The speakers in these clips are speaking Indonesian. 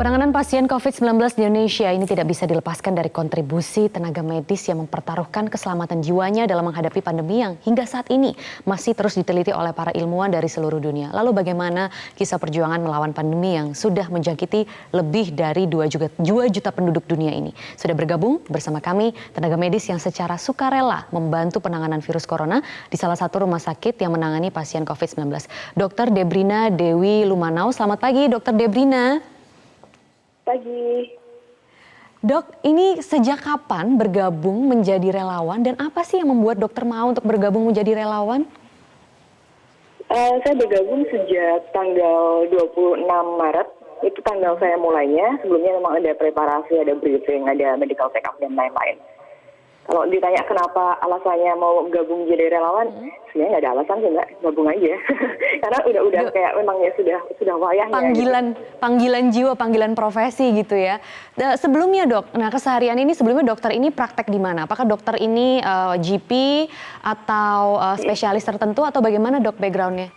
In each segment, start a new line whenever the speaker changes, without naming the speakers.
Penanganan pasien COVID-19 di Indonesia ini tidak bisa dilepaskan dari kontribusi tenaga medis yang mempertaruhkan keselamatan jiwanya dalam menghadapi pandemi yang hingga saat ini masih terus diteliti oleh para ilmuwan dari seluruh dunia. Lalu bagaimana kisah perjuangan melawan pandemi yang sudah menjangkiti lebih dari 2 juta penduduk dunia ini? Sudah bergabung bersama kami tenaga medis yang secara sukarela membantu penanganan virus corona di salah satu rumah sakit yang menangani pasien COVID-19. Dr. Debrina Dewi Lumanau, selamat pagi Dr. Debrina.
Pagi.
Dok, ini sejak kapan bergabung menjadi relawan dan apa sih yang membuat dokter mau untuk bergabung menjadi relawan?
Saya bergabung sejak tanggal 26 Maret, itu tanggal saya mulainya. Sebelumnya memang ada preparasi, ada briefing, ada medical check-up dan lain-lain. Kalau ditanya kenapa alasannya mau gabung jadi relawan, sebenarnya nggak ada alasan sih Mbak, gabung aja. Karena udah kayak memang ya sudah wayahnya.
Panggilan jiwa, panggilan profesi gitu ya. Sebelumnya dok, nah keseharian ini sebelumnya dokter ini praktek di mana? Apakah dokter ini GP atau spesialis tertentu atau bagaimana dok backgroundnya?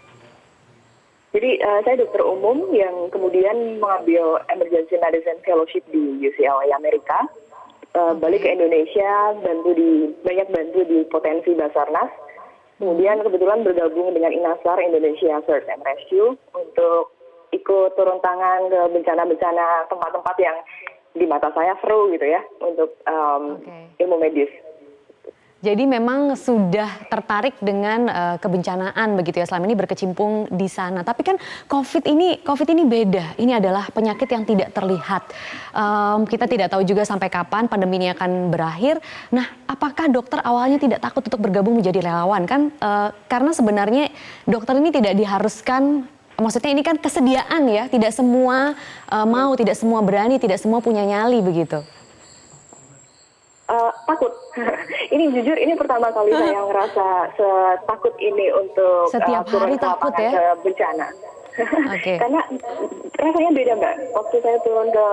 Jadi saya dokter umum yang kemudian mengambil emergency medicine fellowship di UCLA Amerika. Balik ke Indonesia, banyak bantu di potensi Basarnas. Kemudian kebetulan bergabung dengan INASAR, Indonesia Search and Rescue, untuk ikut turun tangan ke bencana-bencana tempat-tempat yang di mata saya seru gitu ya, untuk ilmu medis.
Jadi memang sudah tertarik dengan kebencanaan begitu ya, selama ini berkecimpung di sana. Tapi kan COVID ini beda. Ini adalah penyakit yang tidak terlihat. Kita tidak tahu juga sampai kapan pandemi ini akan berakhir. Nah, apakah dokter awalnya tidak takut untuk bergabung menjadi relawan? Kan karena sebenarnya dokter ini tidak diharuskan, maksudnya ini kan kesediaan ya, tidak semua mau, tidak semua berani, tidak semua punya nyali begitu.
Takut. Ini jujur, ini pertama kali saya ngerasa setakut ini untuk
setiap hari
turun ke
takut
lapangan
ya?
ke bencana.
Okay.
Karena rasanya beda Mbak. Waktu saya turun ke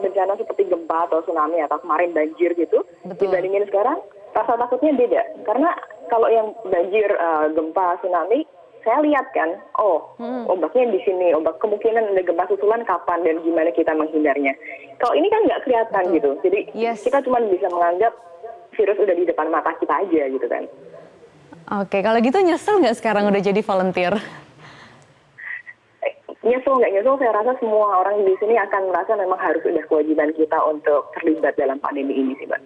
bencana seperti gempa atau tsunami atau kemarin banjir gitu, dibandingin sekarang, rasa takutnya beda. Karena kalau yang banjir, gempa, tsunami, saya lihat kan, ombaknya di sini, kemungkinan ada gempa susulan kapan dan gimana kita menghindarnya. Kalau ini kan nggak kelihatan gitu, jadi kita cuma bisa menganggap virus udah di depan mata kita aja gitu kan.
Oke, kalau gitu nyesel nggak sekarang udah jadi volunteer?
Nyesel nggak nyesel, saya rasa semua orang di sini akan merasa memang harus udah kewajiban kita untuk terlibat dalam pandemi ini sih Mbak.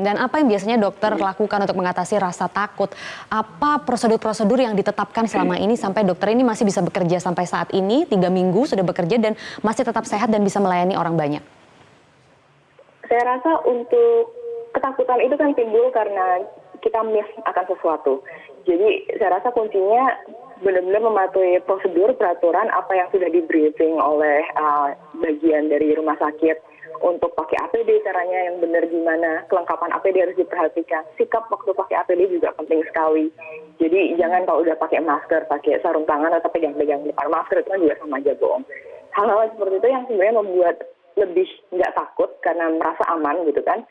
Dan apa yang biasanya dokter lakukan untuk mengatasi rasa takut? Apa prosedur-prosedur yang ditetapkan selama ini sampai dokter ini masih bisa bekerja sampai saat ini, 3 minggu sudah bekerja dan masih tetap sehat dan bisa melayani orang banyak?
Saya rasa untuk ketakutan itu kan timbul karena kita miss akan sesuatu. Jadi saya rasa kuncinya benar-benar mematuhi prosedur, peraturan apa yang sudah di briefing oleh bagian dari rumah sakit. Untuk pakai APD caranya yang benar gimana, kelengkapan APD harus diperhatikan. Sikap waktu pakai APD juga penting sekali. Jadi jangan kalau udah pakai masker, pakai sarung tangan atau pegang-pegang depan masker itu kan juga sama aja bohong. Hal-hal seperti itu yang sebenarnya membuat lebih nggak takut karena merasa aman gitu kan.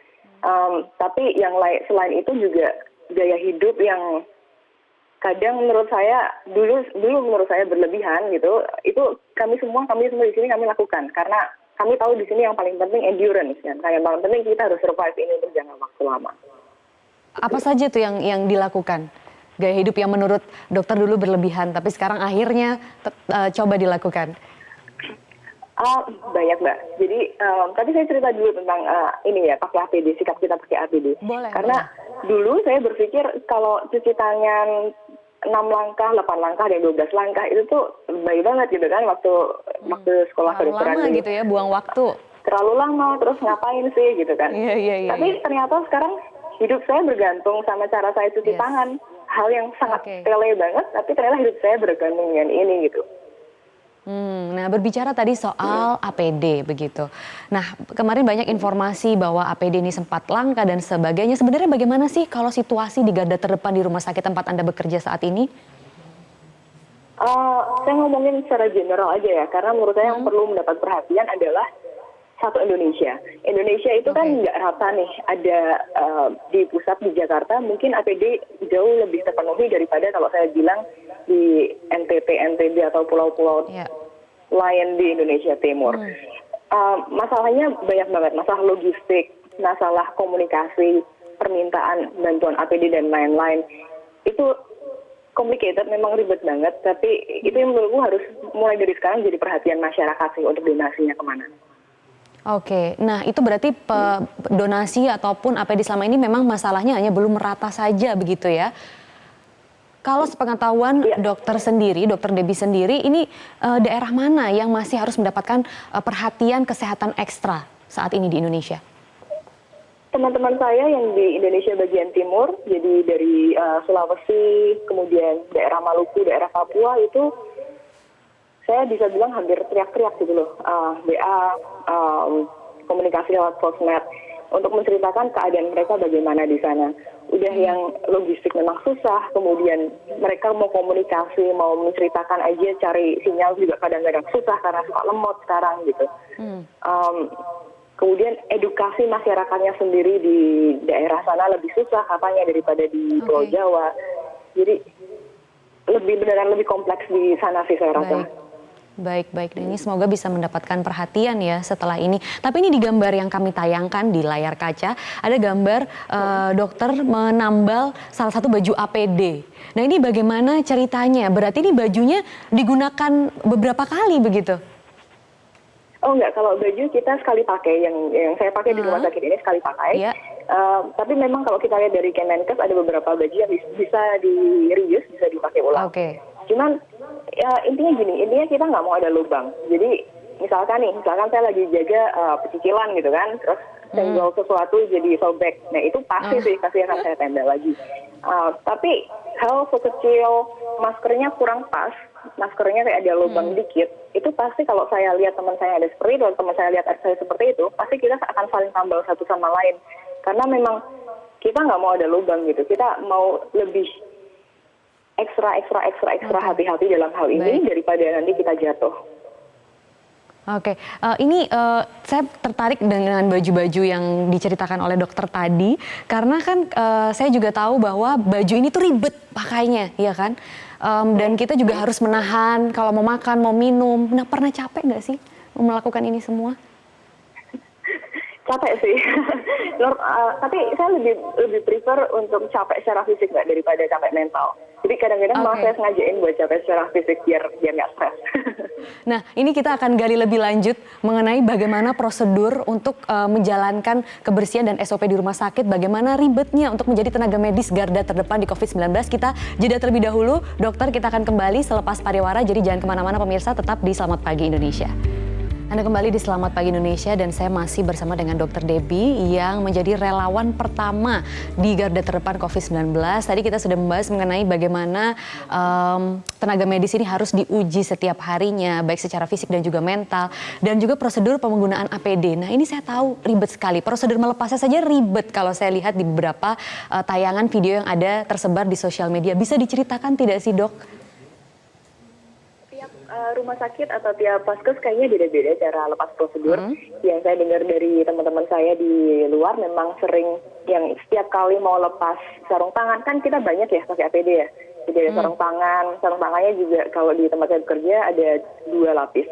Tapi yang lain selain itu juga gaya hidup yang kadang menurut saya dulu menurut saya berlebihan gitu. Itu kami semua di sini kami lakukan karena kami tahu di sini yang paling penting endurance kan. Yang paling penting kita harus survive ini untuk jangka waktu lama.
Apa saja tuh yang dilakukan? Gaya hidup yang menurut dokter dulu berlebihan, tapi sekarang akhirnya coba dilakukan.
Banyak Mbak. Jadi tadi saya cerita dulu tentang ini ya, pakai APD, sikap kita pakai APD. Karena dulu saya berpikir kalau cuci tangan 6 langkah, 8 langkah, dan 12 langkah itu tuh baik banget gitu kan waktu sekolah kedokteran.
Terlalu lama gitu ya, buang waktu.
Terlalu lama, terus ngapain sih gitu kan. Tapi ternyata sekarang hidup saya bergantung sama cara saya cuci tangan. Hal yang sangat sepele banget, tapi ternyata hidup saya bergantung dengan ini gitu.
Nah berbicara tadi soal APD begitu. Nah kemarin banyak informasi bahwa APD ini sempat langka dan sebagainya. Sebenarnya bagaimana sih kalau situasi di garda terdepan di rumah sakit tempat Anda bekerja saat ini?
Saya ngomongin secara general aja ya, karena menurut saya yang perlu mendapat perhatian adalah satu Indonesia. Indonesia itu kan nggak rata nih, ada di pusat di Jakarta mungkin APD jauh lebih terpenuhi daripada kalau saya bilang di NTT, NTB atau pulau-pulau lain di Indonesia Timur. Masalahnya banyak banget, masalah logistik, masalah komunikasi, permintaan bantuan APD dan lain-lain. Itu complicated, memang ribet banget, tapi itu yang menurutku harus mulai dari sekarang jadi perhatian masyarakat sih untuk donasinya kemana.
Oke, nah itu berarti donasi ataupun APD selama ini memang masalahnya hanya belum merata saja begitu ya? Kalau sepengetahuan dokter sendiri, dokter Debbie sendiri, ini daerah mana yang masih harus mendapatkan perhatian kesehatan ekstra saat ini di Indonesia?
Teman-teman saya yang di Indonesia bagian timur, jadi dari Sulawesi, kemudian daerah Maluku, daerah Papua itu saya bisa bilang hampir teriak-teriak gitu loh, WA, komunikasi lewat sosmed untuk menceritakan keadaan mereka bagaimana di sana. Udah yang logistik memang susah, kemudian mereka mau komunikasi, mau menceritakan aja, cari sinyal juga kadang-kadang susah karena suka lemot sekarang gitu. Kemudian edukasi masyarakatnya sendiri di daerah sana lebih susah katanya daripada di Pulau Jawa. Jadi beneran lebih kompleks di sana sih saya rasa.
Baik. Dan ini semoga bisa mendapatkan perhatian ya setelah ini. Tapi ini di gambar yang kami tayangkan di layar kaca, ada gambar dokter menambal salah satu baju APD. Nah ini bagaimana ceritanya? Berarti ini bajunya digunakan beberapa kali begitu?
Oh enggak, kalau baju kita sekali pakai, yang saya pakai di rumah sakit ini sekali pakai. Tapi memang kalau kita lihat dari Kemenkes ada beberapa baju yang bisa di-reuse, bisa dipakai ulang. Cuman ya intinya kita nggak mau ada lubang. Jadi misalkan saya lagi jaga pecicilan gitu kan, terus senggol sesuatu jadi sobek. Nah itu pasti akan saya tembak lagi. Tapi hal sekecil maskernya kurang pas, maskernya kayak ada lubang dikit, itu pasti kalau saya lihat teman saya ada seperti itu, teman saya lihat saya seperti itu, pasti kita akan saling tambal satu sama lain. Karena memang kita nggak mau ada lubang gitu, kita mau lebih ekstra hati-hati dalam hal ini daripada nanti kita jatuh.
Ini saya tertarik dengan baju-baju yang diceritakan oleh dokter tadi, karena kan saya juga tahu bahwa baju ini tuh ribet pakainya, ya kan? Dan kita juga harus menahan kalau mau makan, mau minum. Nah, pernah capek nggak sih melakukan ini semua?
Capek sih, tapi saya lebih prefer untuk capek secara fisik nggak daripada capek mental. Jadi kadang-kadang malah saya sengajain buat capek secara fisik biar nggak stres.
Nah, ini kita akan gali lebih lanjut mengenai bagaimana prosedur untuk menjalankan kebersihan dan SOP di rumah sakit, bagaimana ribetnya untuk menjadi tenaga medis garda terdepan di COVID-19. Kita jeda terlebih dahulu, dokter, kita akan kembali selepas pariwara, jadi jangan kemana-mana pemirsa, tetap di Selamat Pagi Indonesia. Anda kembali di Selamat Pagi Indonesia dan saya masih bersama dengan Dr. Debbie yang menjadi relawan pertama di garda terdepan COVID-19. Tadi kita sudah membahas mengenai bagaimana tenaga medis ini harus diuji setiap harinya, baik secara fisik dan juga mental, dan juga prosedur penggunaan APD. Nah ini saya tahu ribet sekali, prosedur melepasnya saja ribet kalau saya lihat di beberapa tayangan video yang ada tersebar di sosial media. Bisa diceritakan tidak sih, Dok?
Rumah sakit atau tiap vaskes kayaknya beda-beda cara lepas prosedur. Yang saya dengar dari teman-teman saya di luar memang sering yang setiap kali mau lepas sarung tangan, kan kita banyak ya pakai APD ya. Jadi ada sarung tangannya juga kalau di tempat saya bekerja ada 2 lapis.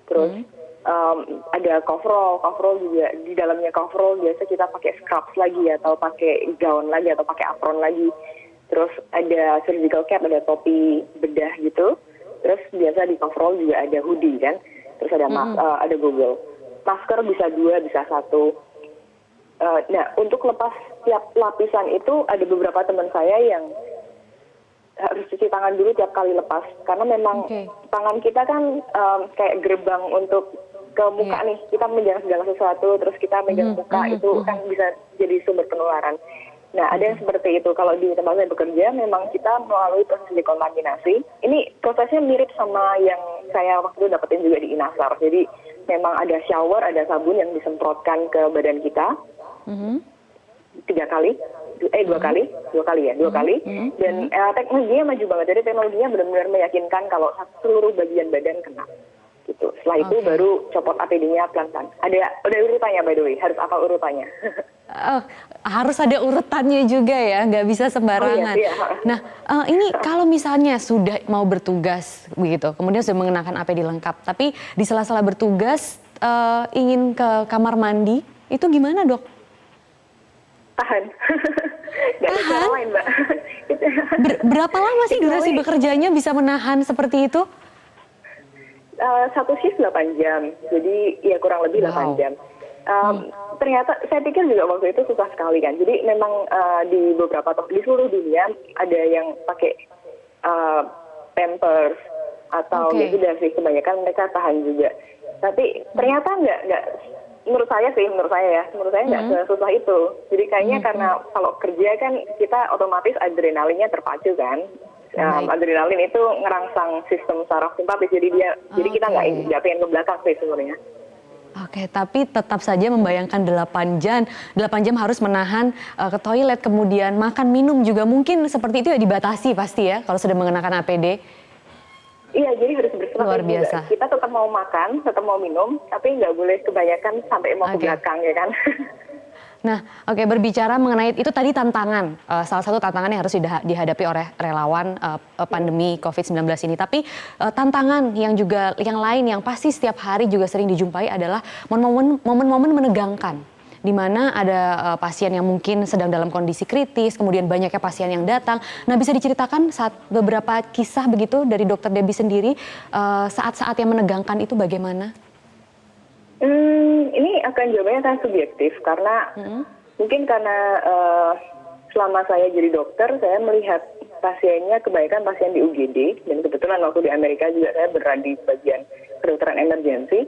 Terus ada coverall juga, di dalamnya coverall biasa kita pakai scrubs lagi atau pakai gaun lagi atau pakai apron lagi. Terus ada surgical cap, ada topi bedah gitu. Terus biasa di coverall juga ada hoodie kan, terus ada ada goggle. Masker bisa 2, bisa 1. Nah untuk lepas tiap lapisan itu ada beberapa teman saya yang harus cuci tangan dulu tiap kali lepas, karena memang tangan kita kan kayak gerbang untuk ke muka nih, kita megang segala sesuatu, terus kita megang muka itu kan bisa jadi sumber penularan. Nah, ada yang seperti itu. Kalau di tempat saya bekerja, memang kita melalui proses dekontaminasi. Ini prosesnya mirip sama yang saya waktu itu dapetin juga di Inasar. Jadi, memang ada shower, ada sabun yang disemprotkan ke badan kita. 2 kali. Dan teknologinya maju banget. Jadi, teknologinya benar-benar meyakinkan kalau seluruh bagian badan kena. Gitu. Setelah itu baru copot APD-nya pelan-pelan. Ada urutannya, by the way. Harus apa urutannya?
Harus ada urutannya juga ya, nggak bisa sembarangan. Nah, ini kalau misalnya sudah mau bertugas begitu, kemudian sudah mengenakan APD lengkap, tapi di sela-sela bertugas ingin ke kamar mandi, itu gimana dok?
Tahan. Nggak ada cara lain, Mbak.
Berapa lama sih durasi bekerjanya bisa menahan seperti itu?
Satu shift 8 jam, jadi ya kurang lebih 8 jam. Ternyata saya pikir juga waktu itu susah sekali kan. Jadi memang di beberapa di seluruh dunia ada yang pakai Pampers atau ya sudah sih kebanyakan mereka tahan juga. Tapi ternyata nggak menurut saya nggak sesusah itu. Jadi kayaknya karena kalau kerja kan kita otomatis adrenalinnya terpacu kan. Adrenalin itu ngerangsang sistem saraf simpatis, jadi kita nggak pengen ke belakang sih sebenarnya.
Oke, tapi tetap saja membayangkan 8 jam harus menahan ke toilet, kemudian makan minum juga mungkin seperti itu ya dibatasi pasti ya kalau sudah mengenakan APD.
Iya, jadi harus berstrategi.
Luar biasa.
Juga. Kita tetap mau makan, tetap mau minum, tapi nggak boleh kebanyakan sampai mau ke belakang ya kan.
Nah, berbicara mengenai itu tadi tantangan, salah satu tantangan yang harus dihadapi oleh relawan pandemi COVID-19 ini. Tapi tantangan yang lain yang pasti setiap hari juga sering dijumpai adalah momen-momen menegangkan, di mana ada pasien yang mungkin sedang dalam kondisi kritis, kemudian banyaknya pasien yang datang. Nah, bisa diceritakan beberapa kisah begitu dari Dokter Debbie sendiri, saat-saat yang menegangkan itu bagaimana?
Ini akan jawabannya kan subjektif karena mungkin karena selama saya jadi dokter saya melihat pasiennya kebanyakan pasien di UGD dan kebetulan waktu di Amerika juga saya berada di bagian kedokteran emergensi.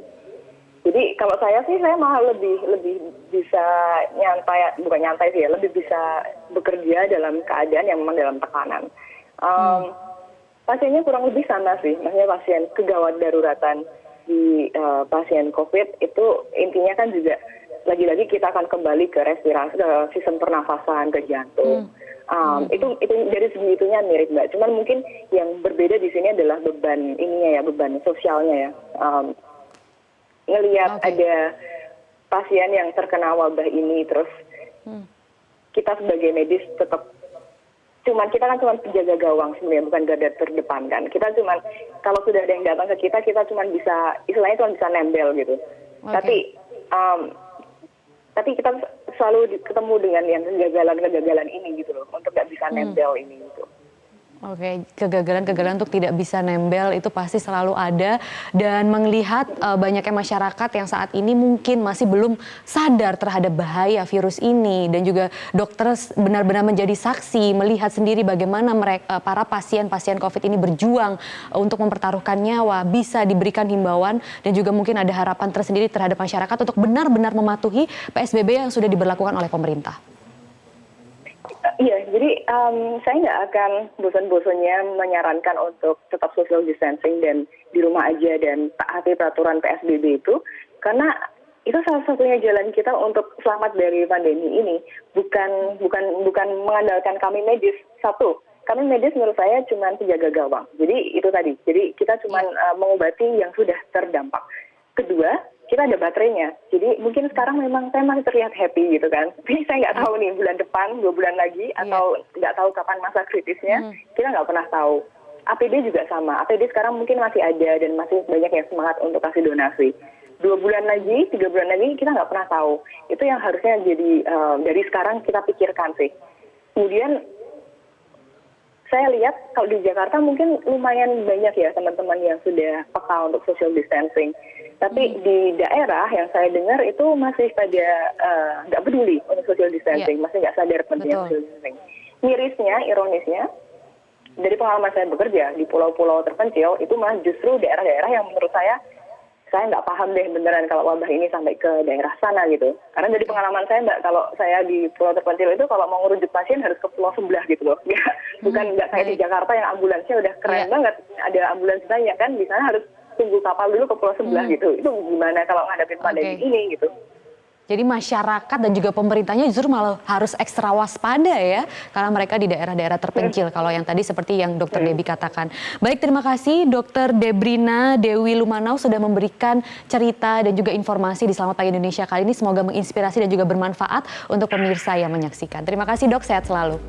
Jadi kalau saya malah lebih bisa lebih bisa bekerja dalam keadaan yang memang dalam tekanan. Pasiennya kurang lebih sama sih, maksudnya pasien kegawat daruratan di pasien COVID itu intinya kan juga lagi-lagi kita akan kembali ke respirasi, ke sistem pernafasan, ke jantung. Itu dari segi itunya mirip Mbak. Cuman mungkin yang berbeda di sini adalah beban beban sosialnya ya. Ngelihat ada pasien yang terkena wabah ini terus kita sebagai medis tetap kita kan cuma penjaga gawang sebenarnya, bukan garda terdepan kan. Kita cuma kalau sudah ada yang datang ke kita cuma bisa istilahnya cuma bisa nembel gitu. Tapi kita selalu ketemu dengan yang kegagalan ini gitu loh, untuk nggak bisa nembel ini gitu.
Oke, kegagalan untuk tidak bisa nembel itu pasti selalu ada, dan melihat banyaknya masyarakat yang saat ini mungkin masih belum sadar terhadap bahaya virus ini, dan juga dokter benar-benar menjadi saksi melihat sendiri bagaimana para pasien-pasien COVID ini berjuang untuk mempertaruhkan nyawa, bisa diberikan himbauan dan juga mungkin ada harapan tersendiri terhadap masyarakat untuk benar-benar mematuhi PSBB yang sudah diberlakukan oleh pemerintah.
Iya, jadi saya nggak akan bosan-bosannya menyarankan untuk tetap social distancing dan di rumah aja dan taati peraturan PSBB itu, karena itu salah satunya jalan kita untuk selamat dari pandemi ini. Bukan mengandalkan kami medis. Satu, kami medis menurut saya cuma penjaga gawang. Jadi itu tadi. Jadi kita cuma mengobati yang sudah terdampak. Kedua, kita ada baterainya. Jadi mungkin sekarang memang saya masih terlihat happy gitu kan. Tapi saya nggak tahu nih bulan depan, 2 bulan lagi, atau nggak tahu kapan masa kritisnya. Kita nggak pernah tahu. APD juga sama. APD sekarang mungkin masih ada dan masih banyak yang semangat untuk kasih donasi. 2 bulan lagi, 3 bulan lagi, kita nggak pernah tahu. Itu yang harusnya jadi dari sekarang kita pikirkan sih. Kemudian saya lihat kalau di Jakarta mungkin lumayan banyak ya teman-teman yang sudah peka untuk social distancing. Tapi di daerah yang saya dengar itu masih pada nggak peduli untuk social distancing, masih nggak sadar pentingnya social distancing. Mirisnya, ironisnya, dari pengalaman saya bekerja di pulau-pulau terpencil, itu malah justru daerah-daerah yang menurut saya nggak paham deh beneran kalau wabah ini sampai ke daerah sana gitu. Karena dari pengalaman saya Mbak, kalau saya di pulau terpencil itu kalau mau ngerujuk pasien harus ke pulau sebelah gitu loh. Nggak kayak di Jakarta yang ambulansnya udah keren banget, ada ambulans banyak kan, di sana harus tunggu kapal dulu ke pulau sebelah gitu. Itu gimana kalau ngadepin pandemi ini gitu.
Jadi masyarakat dan juga pemerintahnya justru malah harus ekstra waspada ya, karena mereka di daerah-daerah terpencil. Kalau yang tadi seperti yang Dokter Debbie katakan. Baik, terima kasih Dokter Debrina Dewi Lumanau sudah memberikan cerita dan juga informasi di Selamat Pagi Indonesia kali ini. Semoga menginspirasi dan juga bermanfaat untuk pemirsa yang menyaksikan. Terima kasih Dok, sehat selalu.